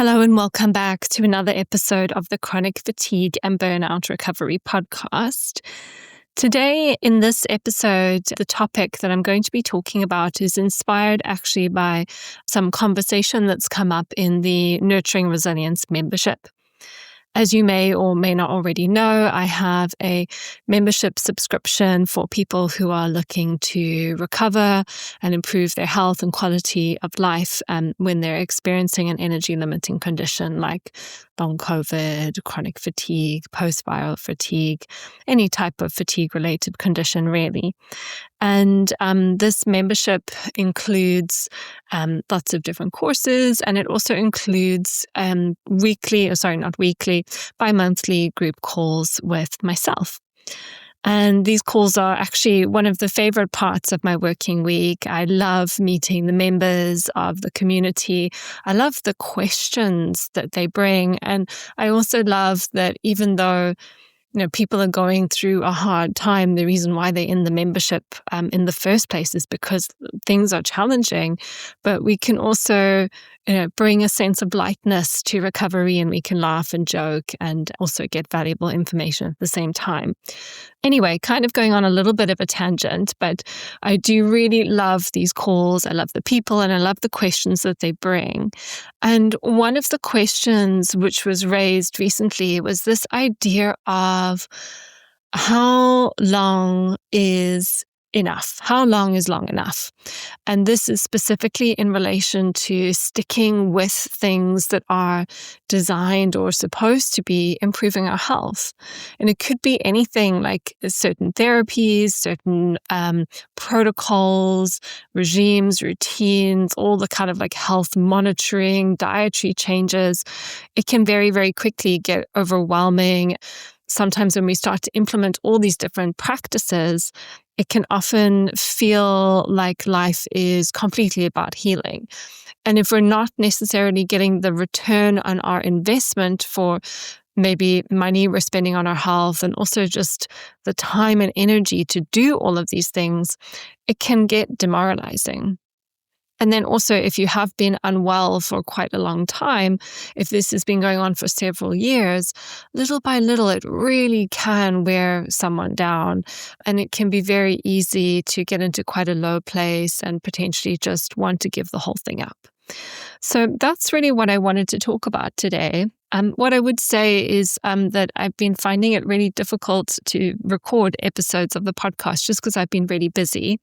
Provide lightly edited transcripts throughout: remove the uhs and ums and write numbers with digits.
Hello and welcome back to another episode of the Chronic Fatigue and Burnout Recovery Podcast. Today, in this episode, the topic that I'm going to be talking about is inspired actually by some conversation that's come up in the Nurturing Resilience membership. As you may or may not already know, I have a membership subscription for people who are looking to recover and improve their health and quality of life when they're experiencing an energy-limiting condition like long COVID, chronic fatigue, post-viral fatigue, any type of fatigue-related condition really. And this membership includes lots of different courses, and it also includes bi-monthly group calls with myself. And these calls are actually one of the favorite parts of my working week. I love meeting the members of the community. I love the questions that they bring. And I also love that even though people are going through a hard time, the reason why they're in the membership in the first place is because things are challenging, but we can also bring a sense of lightness to recovery, and we can laugh and joke and also get valuable information at the same time. Anyway, kind of going on a little bit of a tangent, but I do really love these calls. I love the people and I love the questions that they bring. And one of the questions which was raised recently was this idea of how long is enough? How long is long enough? And this is specifically in relation to sticking with things that are designed or supposed to be improving our health. And it could be anything like certain therapies, certain protocols, regimes, routines, all the kind of like health monitoring, dietary changes. It can very, very quickly get overwhelming. Sometimes when we start to implement all these different practices, it can often feel like life is completely about healing. And if we're not necessarily getting the return on our investment for maybe money we're spending on our health and also just the time and energy to do all of these things, it can get demoralizing. And then also, if you have been unwell for quite a long time, if this has been going on for several years, little by little, it really can wear someone down. And it can be very easy to get into quite a low place and potentially just want to give the whole thing up. So that's really what I wanted to talk about today. What I would say is that I've been finding it really difficult to record episodes of the podcast just because I've been really busy.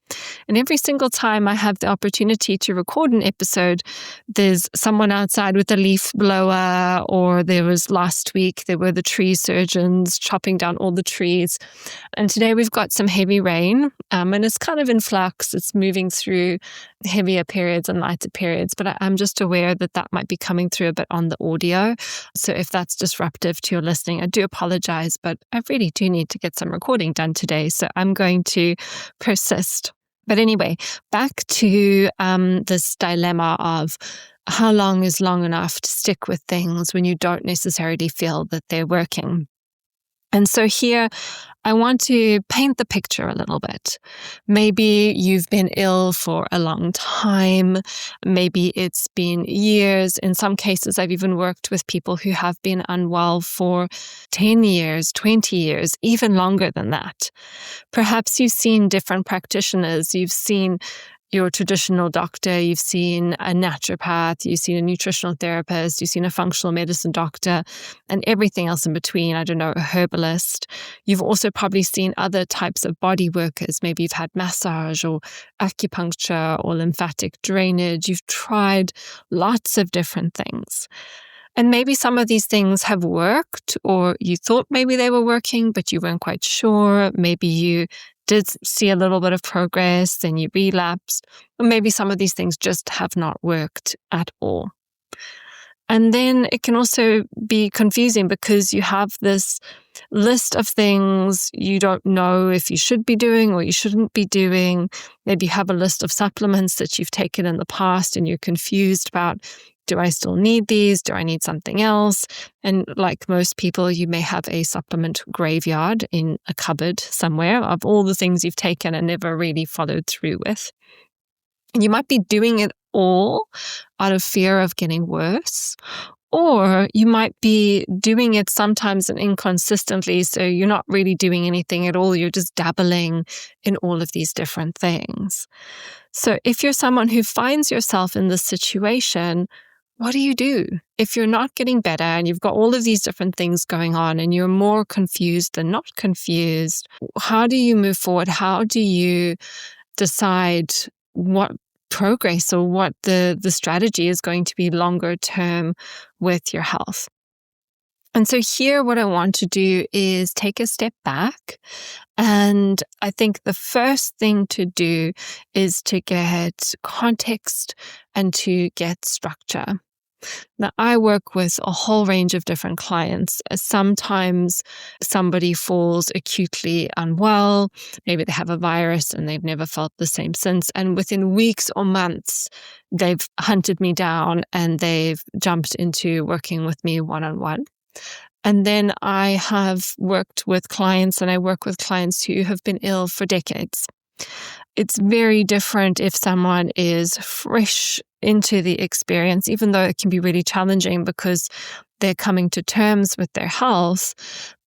And every single time I have the opportunity to record an episode, there's someone outside with a leaf blower, or there was last week, there were the tree surgeons chopping down all the trees. And today we've got some heavy rain, and it's kind of in flux. It's moving through heavier periods and lighter periods, but I'm just aware that that might be coming through a bit on the audio. So if that's disruptive to your listening, I do apologize, but I really do need to get some recording done today. So I'm going to persist. But anyway, back to this dilemma of how long is long enough to stick with things when you don't necessarily feel that they're working. And so here, I want to paint the picture a little bit. Maybe you've been ill for a long time. Maybe it's been years. In some cases, I've even worked with people who have been unwell for 10 years, 20 years, even longer than that. Perhaps you've seen different practitioners. You've seen your traditional doctor, you've seen a naturopath, you've seen a nutritional therapist, you've seen a functional medicine doctor, and everything else in between, I don't know, a herbalist. You've also probably seen other types of body workers. Maybe you've had massage or acupuncture or lymphatic drainage. You've tried lots of different things. And maybe some of these things have worked, or you thought maybe they were working, but you weren't quite sure. Maybe you did see a little bit of progress, then you relapsed, or maybe some of these things just have not worked at all. And then it can also be confusing because you have this list of things you don't know if you should be doing or you shouldn't be doing. Maybe you have a list of supplements that you've taken in the past and you're confused about, do I still need these? Do I need something else? And like most people, you may have a supplement graveyard in a cupboard somewhere of all the things you've taken and never really followed through with. And you might be doing it all out of fear of getting worse, Or you might be doing it sometimes and inconsistently, so you're not really doing anything at all. You're just dabbling in all of these different things. So if you're someone who finds yourself in this situation, what do you do? If you're not getting better and you've got all of these different things going on and you're more confused than not confused, how do you move forward? How do you decide what progress or what the strategy is going to be longer term with your health? And so here, what I want to do is take a step back. And I think the first thing to do is to get context and to get structure. Now, I work with a whole range of different clients. Sometimes somebody falls acutely unwell. Maybe they have a virus and they've never felt the same since. And within weeks or months, they've hunted me down and they've jumped into working with me one-on-one. And then I have worked with clients, and I work with clients who have been ill for decades. It's very different if someone is fresh into the experience, even though it can be really challenging because they're coming to terms with their health.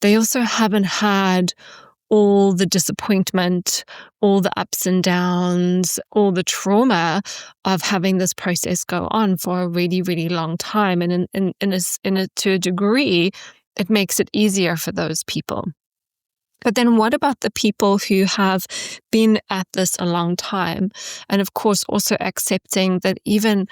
They also haven't had all the disappointment, all the ups and downs, all the trauma of having this process go on for a really, really long time. And to a degree, it makes it easier for those people. But then what about the people who have been at this a long time? And of course, also accepting that even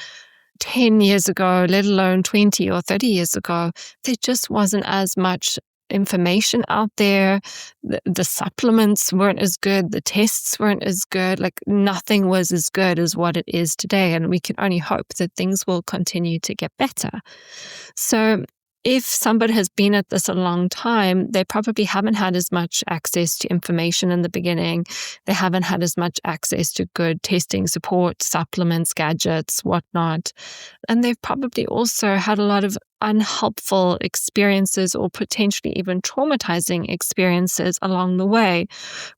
10 years ago, let alone 20 or 30 years ago, there just wasn't as much information out there. The supplements weren't as good. The tests weren't as good. Like nothing was as good as what it is today. And we can only hope that things will continue to get better. So if somebody has been at this a long time, they probably haven't had as much access to information in the beginning. They haven't had as much access to good testing support, supplements, gadgets, whatnot. And they've probably also had a lot of unhelpful experiences or potentially even traumatizing experiences along the way,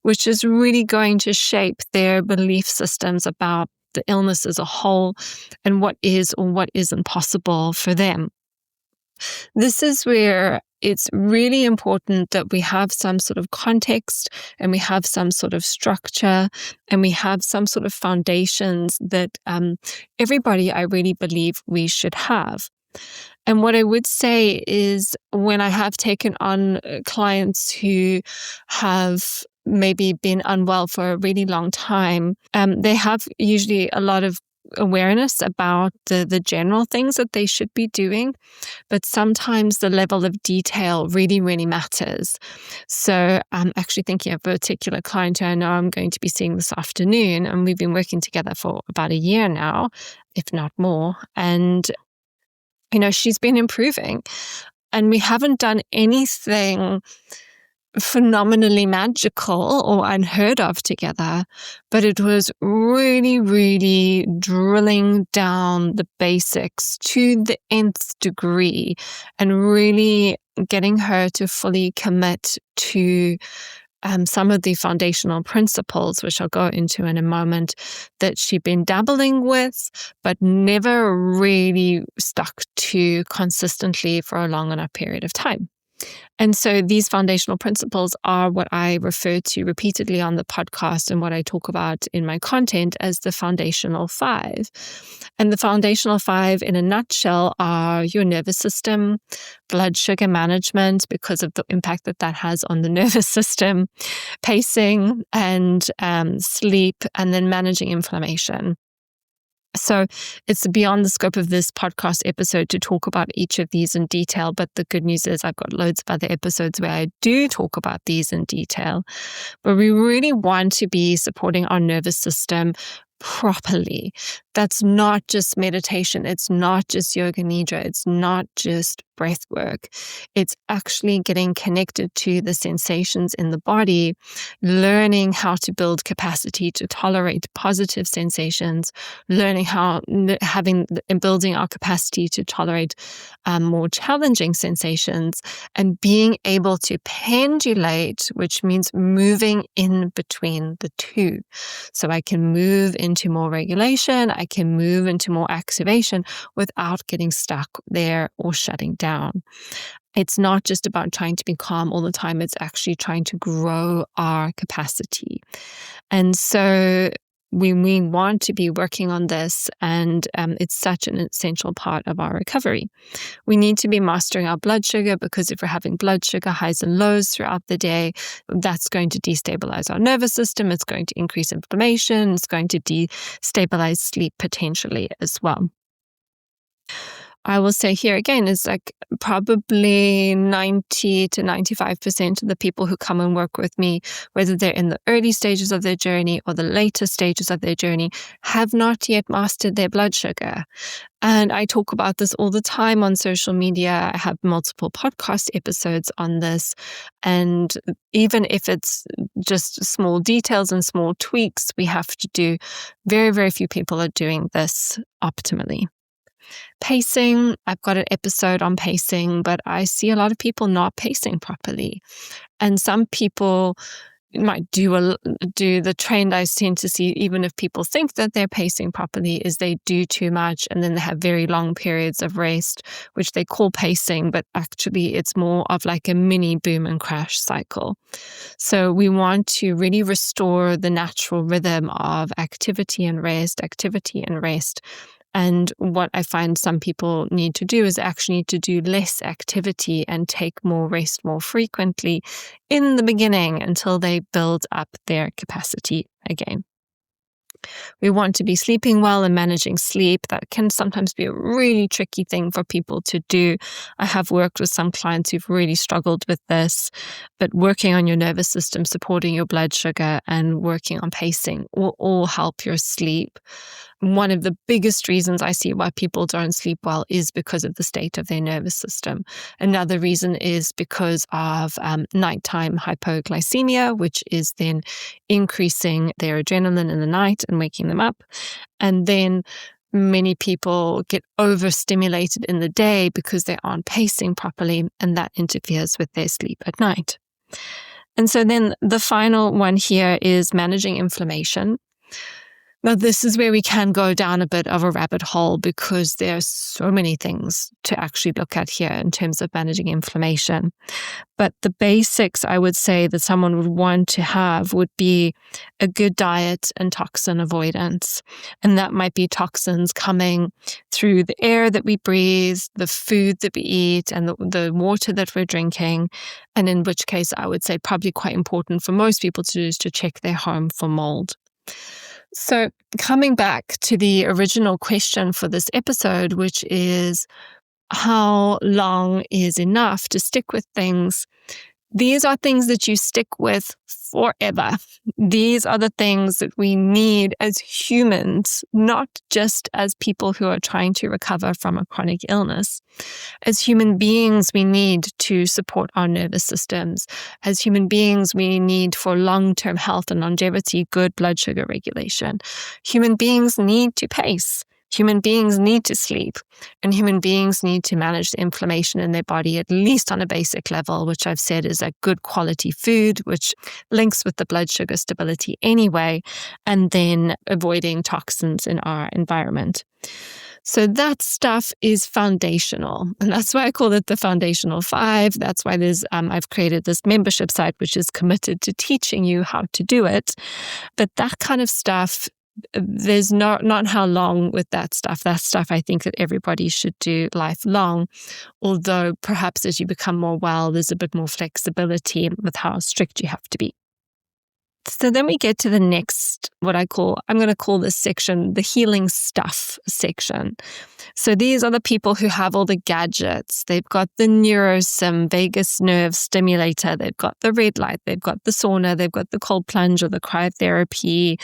which is really going to shape their belief systems about the illness as a whole and what is or what isn't possible for them. This is where it's really important that we have some sort of context and we have some sort of structure and we have some sort of foundations that everybody, I really believe, we should have. And what I would say is when I have taken on clients who have maybe been unwell for a really long time, they have usually a lot of awareness about the general things that they should be doing, but sometimes the level of detail really, really matters. So I'm actually thinking of a particular client who I know I'm going to be seeing this afternoon, and we've been working together for about a year now, if not more. And, she's been improving, and we haven't done anything phenomenally magical or unheard of together, but it was really, really drilling down the basics to the nth degree and really getting her to fully commit to some of the foundational principles, which I'll go into in a moment, that she'd been dabbling with, but never really stuck to consistently for a long enough period of time. And so these foundational principles are what I refer to repeatedly on the podcast and what I talk about in my content as the foundational 5. And the foundational 5 in a nutshell are your nervous system, blood sugar management because of the impact that has on the nervous system, pacing and sleep, and then managing inflammation. So it's beyond the scope of this podcast episode to talk about each of these in detail. But the good news is I've got loads of other episodes where I do talk about these in detail. But we really want to be supporting our nervous system properly. That's not just meditation. It's not just yoga nidra. It's not just breath work. It's actually getting connected to the sensations in the body, learning how to build capacity to tolerate positive sensations, learning how having and building our capacity to tolerate more challenging sensations, and being able to pendulate, which means moving in between the two. So I can move into more regulation, I can move into more activation without getting stuck there or shutting down. It's not just about trying to be calm all the time, it's actually trying to grow our capacity. And so we want to be working on this, and it's such an essential part of our recovery. We need to be mastering our blood sugar, because if we're having blood sugar highs and lows throughout the day, that's going to destabilize our nervous system. It's going to increase inflammation. It's going to destabilize sleep potentially as well. I will say here again is like probably 90 to 95% of the people who come and work with me, whether they're in the early stages of their journey or the later stages of their journey, have not yet mastered their blood sugar. And I talk about this all the time on social media. I have multiple podcast episodes on this. And even if it's just small details and small tweaks we have to do, very, very few people are doing this optimally. Pacing, I've got an episode on pacing, but I see a lot of people not pacing properly. And some people might do the trend I tend to see, even if people think that they're pacing properly, is they do too much and then they have very long periods of rest, which they call pacing, but actually it's more of like a mini boom and crash cycle. So we want to really restore the natural rhythm of activity and rest. And what I find some people need to do is actually need to do less activity and take more rest more frequently in the beginning until they build up their capacity again. We want to be sleeping well and managing sleep. That can sometimes be a really tricky thing for people to do. I have worked with some clients who've really struggled with this, but working on your nervous system, supporting your blood sugar, and working on pacing will all help your sleep. One of the biggest reasons I see why people don't sleep well is because of the state of their nervous system. Another reason is because of nighttime hypoglycemia, which is then increasing their adrenaline in the night and waking them up. And then many people get overstimulated in the day because they aren't pacing properly, and that interferes with their sleep at night. And so then the final one here is managing inflammation. Now, this is where we can go down a bit of a rabbit hole because there's so many things to actually look at here in terms of managing inflammation. But the basics I would say that someone would want to have would be a good diet and toxin avoidance. And that might be toxins coming through the air that we breathe, the food that we eat, and the water that we're drinking. And in which case, I would say probably quite important for most people to do is to check their home for mold. So coming back to the original question for this episode, which is how long is enough to stick with things? These are things that you stick with forever. These are the things that we need as humans, not just as people who are trying to recover from a chronic illness. As human beings, we need to support our nervous systems. As human beings, we need for long-term health and longevity, good blood sugar regulation. Human beings need to pace. Human beings need to sleep, and human beings need to manage the inflammation in their body, at least on a basic level, which I've said is a good quality food, which links with the blood sugar stability anyway, and then avoiding toxins in our environment. So that stuff is foundational. And that's why I call it the Foundational 5. That's why I've created this membership site, which is committed to teaching you how to do it. But that kind of stuff, there's not how long with that stuff. That stuff I think that everybody should do lifelong, although perhaps as you become more well, there's a bit more flexibility with how strict you have to be. So then we get to the next, I'm going to call this section the healing stuff section. So these are the people who have all the gadgets. They've got the NeuroSim vagus nerve stimulator. They've got the red light. They've got the sauna. They've got the cold plunge or the cryotherapy.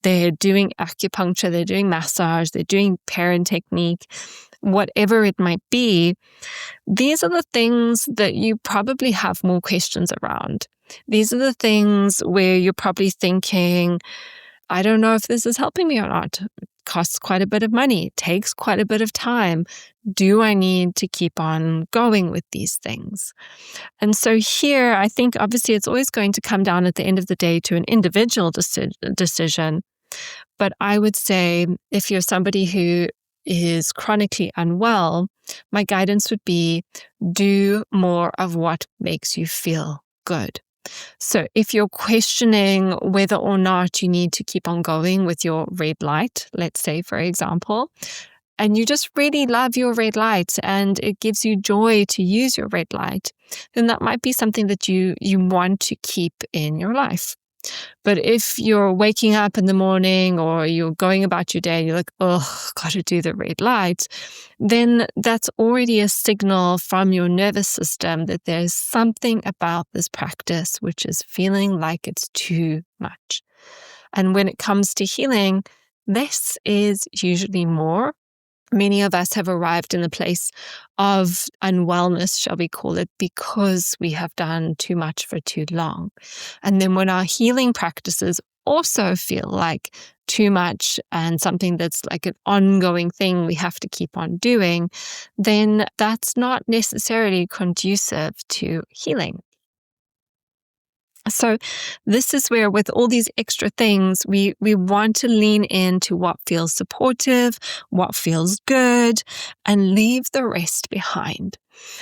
They're doing acupuncture. They're doing massage. They're doing parent technique. whatever it might be, these are the things that you probably have more questions around. These are the things where you're probably thinking, I don't know if this is helping me or not. It costs quite a bit of money. It takes quite a bit of time. Do I need to keep on going with these things? And so here, I think obviously it's always going to come down at the end of the day to an individual decision. But I would say if you're somebody who is chronically unwell, my guidance would be do more of what makes you feel good. So if you're questioning whether or not you need to keep on going with your red light, let's say, for example, and you just really love your red light and it gives you joy to use your red light, then that might be something that you want to keep in your life. But if you're waking up in the morning or you're going about your day and you're like, oh, got to do the red light, then that's already a signal from your nervous system that there's something about this practice which is feeling like it's too much. And when it comes to healing, less is usually more. Many of us have arrived in the place of unwellness, shall we call it, because we have done too much for too long. And then when our healing practices also feel like too much and something that's like an ongoing thing we have to keep on doing, then that's not necessarily conducive to healing. So this is where with all these extra things, we want to lean into what feels supportive, what feels good, and leave the rest behind.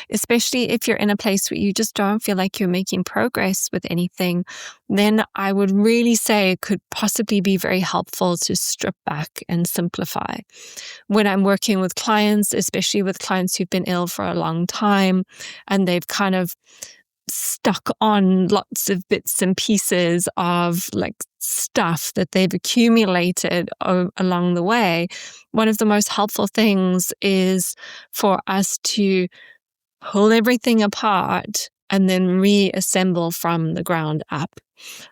Especially if you're in a place where you just don't feel like you're making progress with anything, then I would really say it could possibly be very helpful to strip back and simplify. When I'm working with clients, especially with clients who've been ill for a long time, and they've kind of stuck on lots of bits and pieces of like stuff that they've accumulated along the way, one of the most helpful things is for us to pull everything apart and then reassemble from the ground up.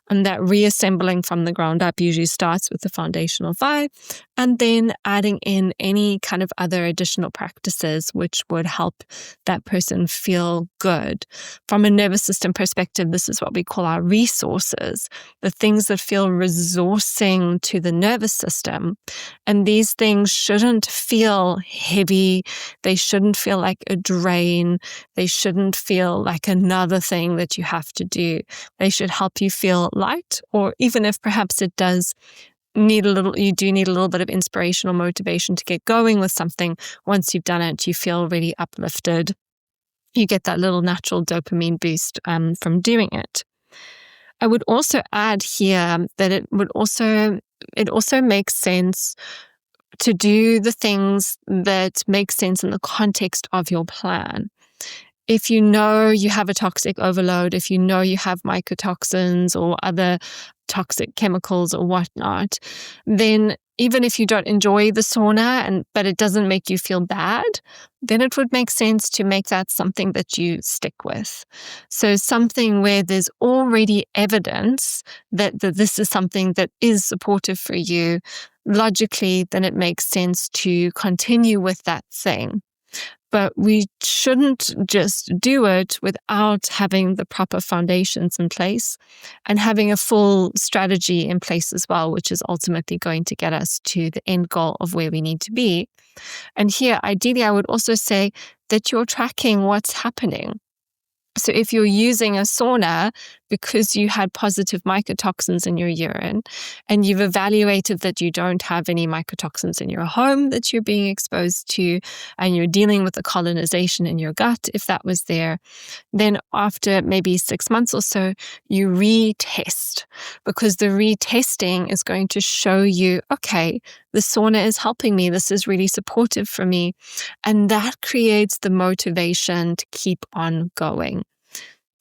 And that reassembling from the ground up usually starts with the foundational 5 and then adding in any kind of other additional practices which would help that person feel good. From a nervous system perspective, this is what we call our resources, the things that feel resourcing to the nervous system. And these things shouldn't feel heavy. They shouldn't feel like a drain. They shouldn't feel like another thing that you have to do. They should help you feel light, or even if perhaps it does need you do need a little bit of inspiration or motivation to get going with something. Once you've done it, you feel really uplifted. You get that little natural dopamine boost from doing it. I would also add here that it also makes sense to do the things that make sense in the context of your plan. If you know you have a toxic overload, if you know you have mycotoxins or other toxic chemicals or whatnot, then even if you don't enjoy the sauna but it doesn't make you feel bad, then it would make sense to make that something that you stick with. So something where there's already evidence that this is something that is supportive for you, logically, then it makes sense to continue with that thing. But we shouldn't just do it without having the proper foundations in place and having a full strategy in place as well, which is ultimately going to get us to the end goal of where we need to be. And here, ideally, I would also say that you're tracking what's happening. So if you're using a sauna because you had positive mycotoxins in your urine and you've evaluated that you don't have any mycotoxins in your home that you're being exposed to, and you're dealing with the colonization in your gut, if that was there, then after maybe 6 months or so, you retest, because the retesting is going to show you, okay, the sauna is helping me. This is really supportive for me. And that creates the motivation to keep on going.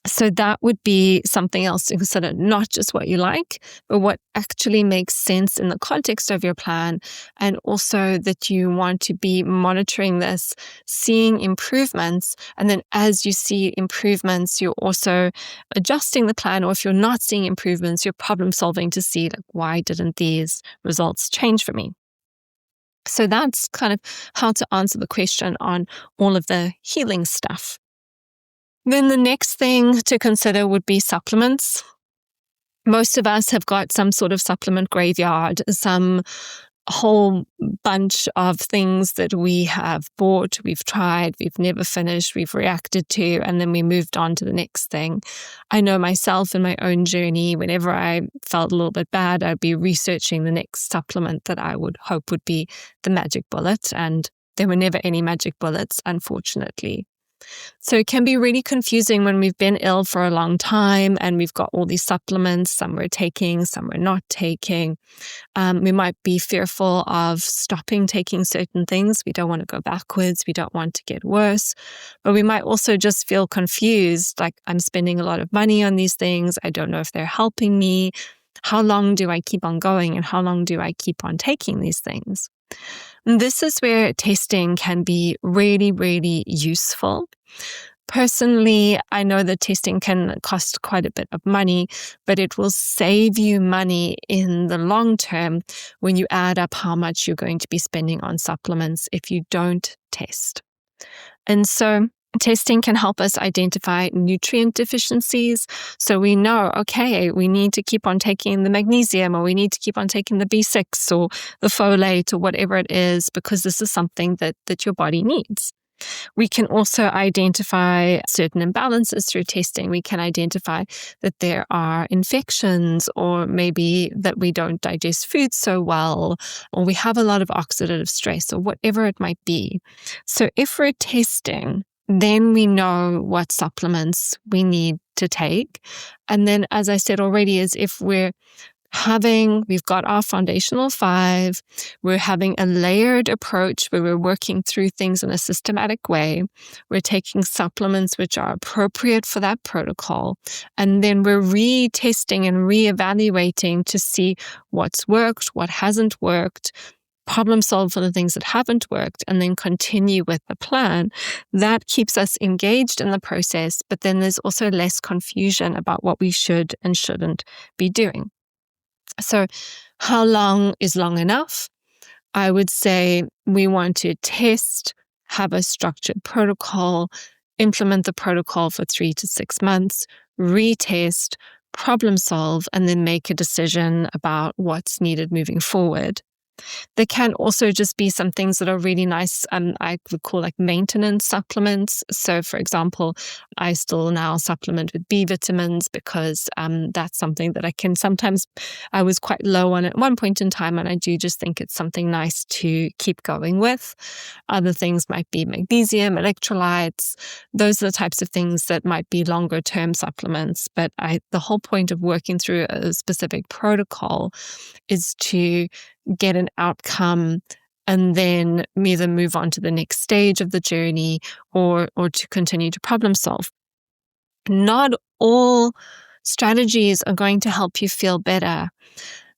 So that would be something else to consider, not just what you like, but what actually makes sense in the context of your plan. And also that you want to be monitoring this, seeing improvements. And then as you see improvements, you're also adjusting the plan. Or if you're not seeing improvements, you're problem solving to see, like, why didn't these results change for me? So that's kind of how to answer the question on all of the healing stuff. Then the next thing to consider would be supplements. Most of us have got some sort of supplement graveyard, some whole bunch of things that we have bought, we've tried, we've never finished, we've reacted to, and then we moved on to the next thing. I know myself in my own journey, whenever I felt a little bit bad, I'd be researching the next supplement that I would hope would be the magic bullet. And there were never any magic bullets, unfortunately. So it can be really confusing when we've been ill for a long time and we've got all these supplements, some we're taking, some we're not taking. We might be fearful of stopping taking certain things. We don't want to go backwards. We don't want to get worse. But we might also just feel confused, like I'm spending a lot of money on these things. I don't know if they're helping me. How long do I keep on going and how long do I keep on taking these things? And this is where testing can be really, really useful. Personally, I know that testing can cost quite a bit of money, but it will save you money in the long term when you add up how much you're going to be spending on supplements if you don't test. And so testing can help us identify nutrient deficiencies. So we know, okay, we need to keep on taking the magnesium, or we need to keep on taking the B6 or the folate or whatever it is, because this is something that your body needs. We can also identify certain imbalances through testing. We can identify that there are infections, or maybe that we don't digest food so well, or we have a lot of oxidative stress, or whatever it might be. So if we're testing, then we know what supplements we need to take. And then, as I said already, is if we've got our foundational 5, we're having a layered approach where we're working through things in a systematic way. We're taking supplements which are appropriate for that protocol. And then we're retesting and reevaluating to see what's worked, what hasn't worked, problem solve for the things that haven't worked, and then continue with the plan. That keeps us engaged in the process, but then there's also less confusion about what we should and shouldn't be doing. So how long is long enough? I would say we want to test, have a structured protocol, implement the protocol for 3 to 6 months, retest, problem solve, and then make a decision about what's needed moving forward. There can also just be some things that are really nice, I would call like maintenance supplements. So for example, I still now supplement with B vitamins because that's something that I was quite low on at one point in time, and I do just think it's something nice to keep going with. Other things might be magnesium, electrolytes. Those are the types of things that might be longer term supplements. But the whole point of working through a specific protocol is to get an outcome and then either move on to the next stage of the journey or to continue to problem solve. Not all strategies are going to help you feel better.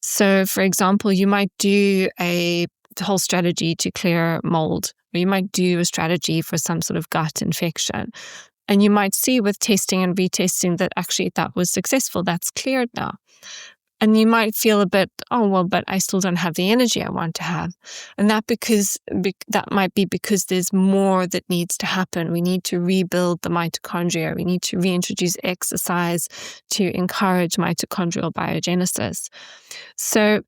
So, for example, you might do a whole strategy to clear mold, or you might do a strategy for some sort of gut infection. And you might see with testing and retesting that actually that was successful, that's cleared now. And you might feel a bit, but I still don't have the energy I want to have. And that might be because there's more that needs to happen. We need to rebuild the mitochondria. We need to reintroduce exercise to encourage mitochondrial biogenesis. So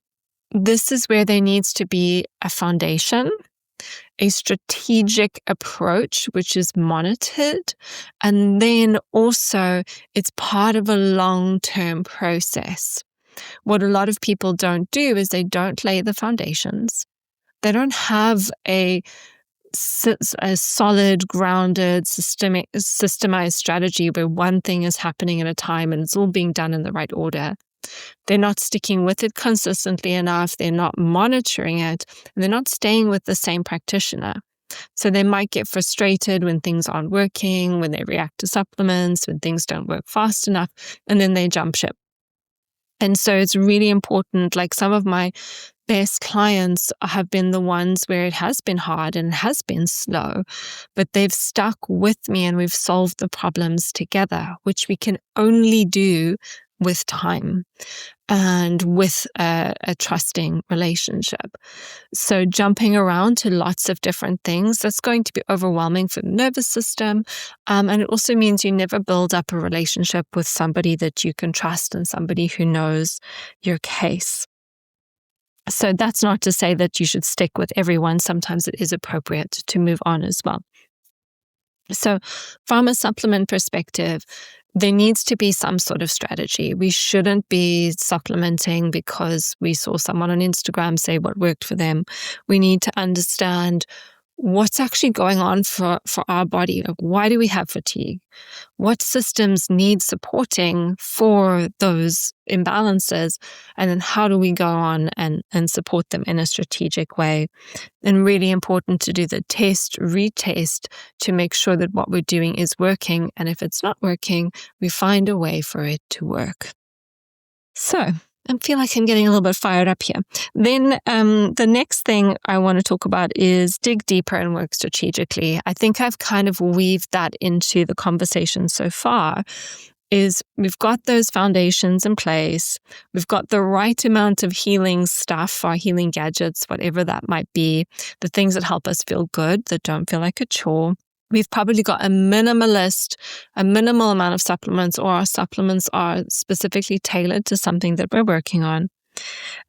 this is where there needs to be a foundation, a strategic approach, which is monitored. And then also it's part of a long-term process. What a lot of people don't do is they don't lay the foundations. They don't have a solid, grounded, systemized strategy where one thing is happening at a time and it's all being done in the right order. They're not sticking with it consistently enough. They're not monitoring it. And they're not staying with the same practitioner. So they might get frustrated when things aren't working, when they react to supplements, when things don't work fast enough, and then they jump ship. And so it's really important, like some of my best clients have been the ones where it has been hard and has been slow, but they've stuck with me and we've solved the problems together, which we can only do with time and with a trusting relationship. So jumping around to lots of different things, that's going to be overwhelming for the nervous system. And it also means you never build up a relationship with somebody that you can trust and somebody who knows your case. So that's not to say that you should stick with everyone. Sometimes it is appropriate to move on as well. So from a supplement perspective, there needs to be some sort of strategy. We shouldn't be supplementing because we saw someone on Instagram say what worked for them. We need to understand what's actually going on for our body. Like, why do we have fatigue? What systems need supporting for those imbalances? And then how do we go on and support them in a strategic way? And really important to do the test, retest to make sure that what we're doing is working. And if it's not working, we find a way for it to work. So I feel like I'm getting a little bit fired up here. Then the next thing I want to talk about is dig deeper and work strategically. I think I've kind of weaved that into the conversation so far. Is we've got those foundations in place. We've got the right amount of healing stuff, our healing gadgets, whatever that might be, the things that help us feel good, that don't feel like a chore. We've probably got a minimal amount of supplements, or our supplements are specifically tailored to something that we're working on.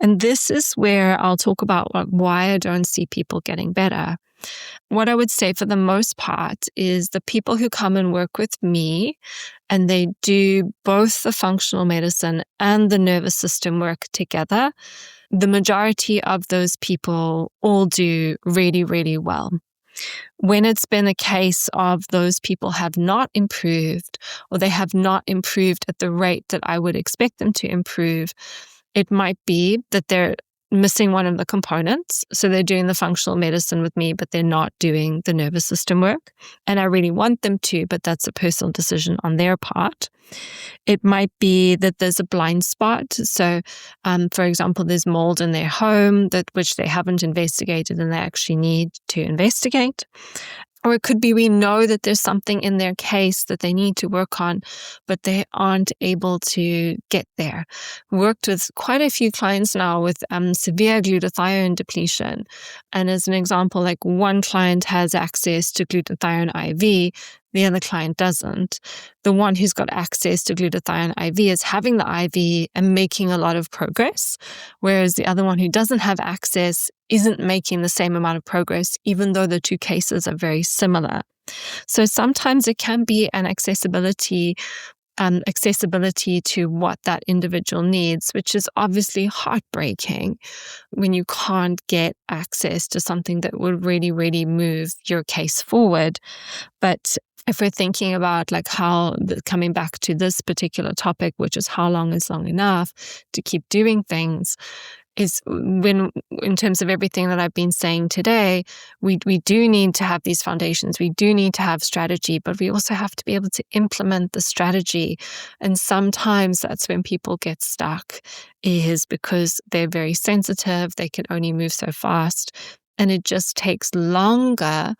And this is where I'll talk about why I don't see people getting better. What I would say for the most part is the people who come and work with me and they do both the functional medicine and the nervous system work together, the majority of those people all do really, really well. When it's been a case of those people have not improved, or they have not improved at the rate that I would expect them to improve, it might be that they're missing one of the components. So they're doing the functional medicine with me, but they're not doing the nervous system work. And I really want them to, but that's a personal decision on their part. It might be that there's a blind spot. So, for example, there's mold in their home which they haven't investigated and they actually need to investigate. Or it could be we know that there's something in their case that they need to work on, but they aren't able to get there. Worked with quite a few clients now with severe glutathione depletion. And as an example, like one client has access to glutathione IV, the other client doesn't. The one who's got access to glutathione IV is having the IV and making a lot of progress, whereas the other one who doesn't have access isn't making the same amount of progress, even though the two cases are very similar. So sometimes it can be an accessibility to what that individual needs, which is obviously heartbreaking when you can't get access to something that would really, really move your case forward. But if we're thinking about like coming back to this particular topic, which is how long is long enough to keep doing things, is when, in terms of everything that I've been saying today, we do need to have these foundations. We do need to have strategy, but we also have to be able to implement the strategy. And sometimes that's when people get stuck, is because they're very sensitive. They can only move so fast, and it just takes longer.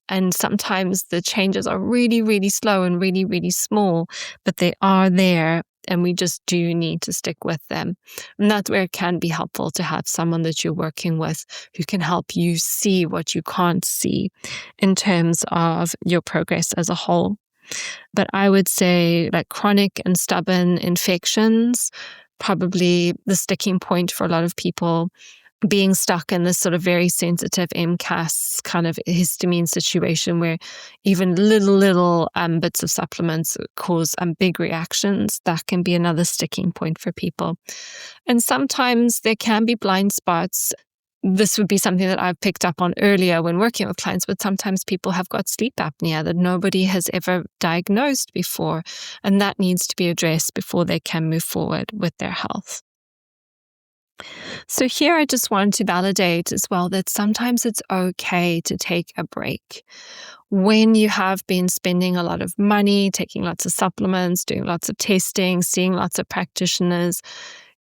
And sometimes the changes are really, really slow and really, really small, but they are there. And we just do need to stick with them. And that's where it can be helpful to have someone that you're working with who can help you see what you can't see in terms of your progress as a whole. But I would say like chronic and stubborn infections, probably the sticking point for a lot of people. Being stuck in this sort of very sensitive MCAS kind of histamine situation where even little bits of supplements cause big reactions, that can be another sticking point for people. And sometimes there can be blind spots. This would be something that I've picked up on earlier when working with clients, but sometimes people have got sleep apnea that nobody has ever diagnosed before, and that needs to be addressed before they can move forward with their health. So here I just want to validate as well that sometimes it's okay to take a break. When you have been spending a lot of money, taking lots of supplements, doing lots of testing, seeing lots of practitioners,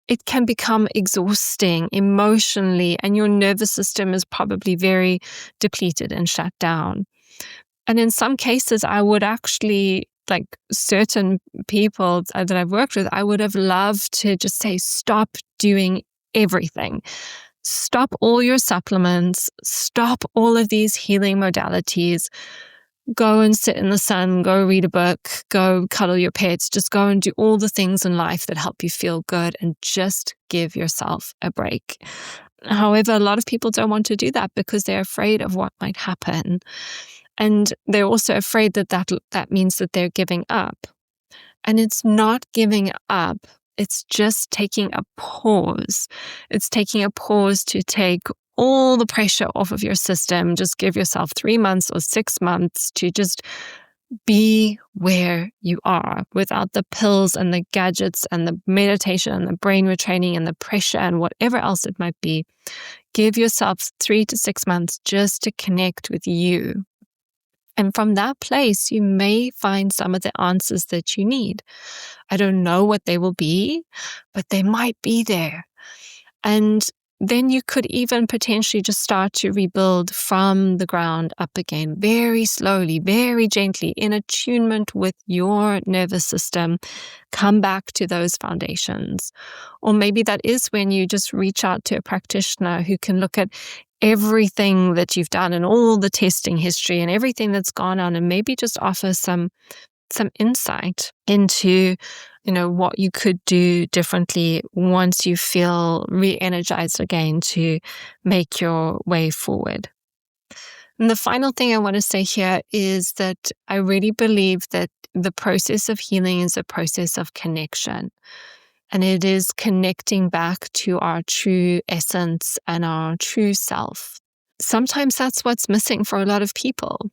it can become exhausting emotionally, and your nervous system is probably very depleted and shut down. And in some cases, I would actually like certain people that I've worked with, I would have loved to just say, stop doing everything. Stop all your supplements, stop all of these healing modalities, go and sit in the sun, go read a book, go cuddle your pets, just go and do all the things in life that help you feel good and just give yourself a break. However, a lot of people don't want to do that because they're afraid of what might happen. And they're also afraid that means that they're giving up. And it's not giving up. It's just taking a pause. It's taking a pause to take all the pressure off of your system. Just give yourself 3 months or 6 months to just be where you are without the pills and the gadgets and the meditation and the brain retraining and the pressure and whatever else it might be. Give yourself 3 to 6 months just to connect with you. And from that place, you may find some of the answers that you need. I don't know what they will be, but they might be there. And then you could even potentially just start to rebuild from the ground up again, very slowly, very gently, in attunement with your nervous system. Come back to those foundations. Or maybe that is when you just reach out to a practitioner who can look at everything that you've done and all the testing history and everything that's gone on, and maybe just offer some insight into, what you could do differently once you feel re-energized again to make your way forward. And the final thing I want to say here is that I really believe that the process of healing is a process of connection. And it is connecting back to our true essence and our true self. Sometimes that's what's missing for a lot of people.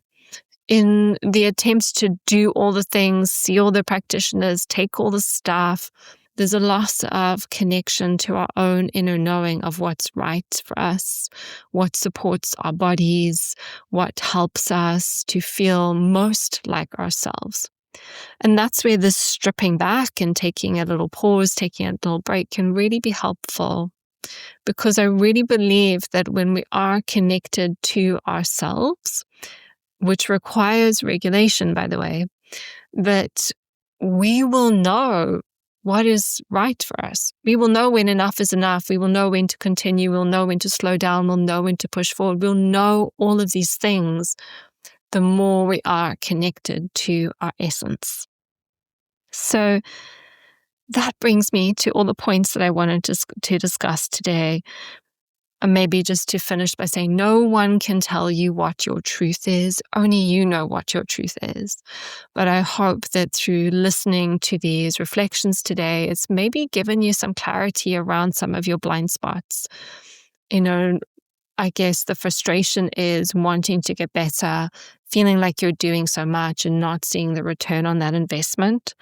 In the attempts to do all the things, see all the practitioners, take all the staff, there's a loss of connection to our own inner knowing of what's right for us, what supports our bodies, what helps us to feel most like ourselves. And that's where this stripping back and taking a little pause, taking a little break can really be helpful. Because I really believe that when we are connected to ourselves, which requires regulation, by the way, that we will know what is right for us. We will know when enough is enough. We will know when to continue. We'll know when to slow down. We'll know when to push forward. We'll know all of these things the more we are connected to our essence. So that brings me to all the points that I wanted to discuss today. And maybe just to finish by saying, no one can tell you what your truth is. Only you know what your truth is. But I hope that through listening to these reflections today, it's maybe given you some clarity around some of your blind spots. I guess the frustration is wanting to get better, feeling like you're doing so much and not seeing the return on that investment.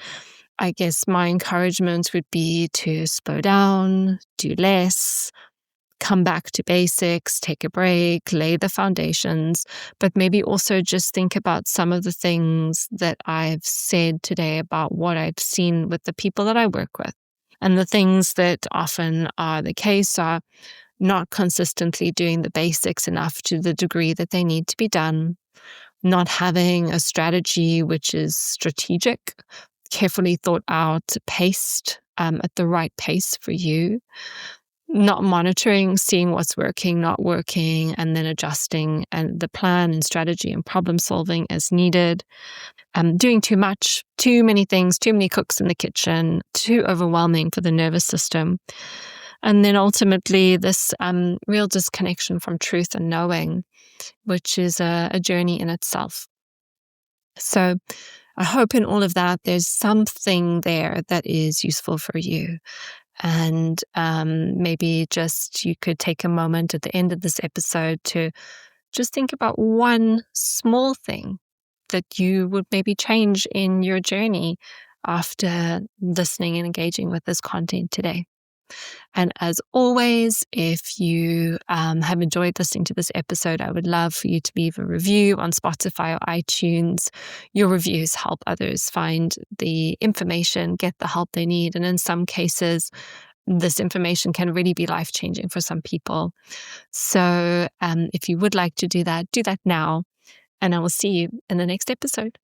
I guess my encouragement would be to slow down, do less, come back to basics, take a break, lay the foundations, but maybe also just think about some of the things that I've said today about what I've seen with the people that I work with. And the things that often are the case are not consistently doing the basics enough to the degree that they need to be done, not having a strategy which is strategic, carefully thought out, paced at the right pace for you, not monitoring, seeing what's working, not working, and then adjusting and the plan and strategy and problem solving as needed. Doing too much, too many things, too many cooks in the kitchen, too overwhelming for the nervous system. And then ultimately this real disconnection from truth and knowing, which is a journey in itself. So I hope in all of that, there's something there that is useful for you. And maybe just you could take a moment at the end of this episode to just think about one small thing that you would maybe change in your journey after listening and engaging with this content today. And as always, if you have enjoyed listening to this episode, I would love for you to leave a review on Spotify or iTunes. Your reviews help others find the information, get the help they need. And in some cases, this information can really be life-changing for some people. So if you would like to do that now. And I will see you in the next episode.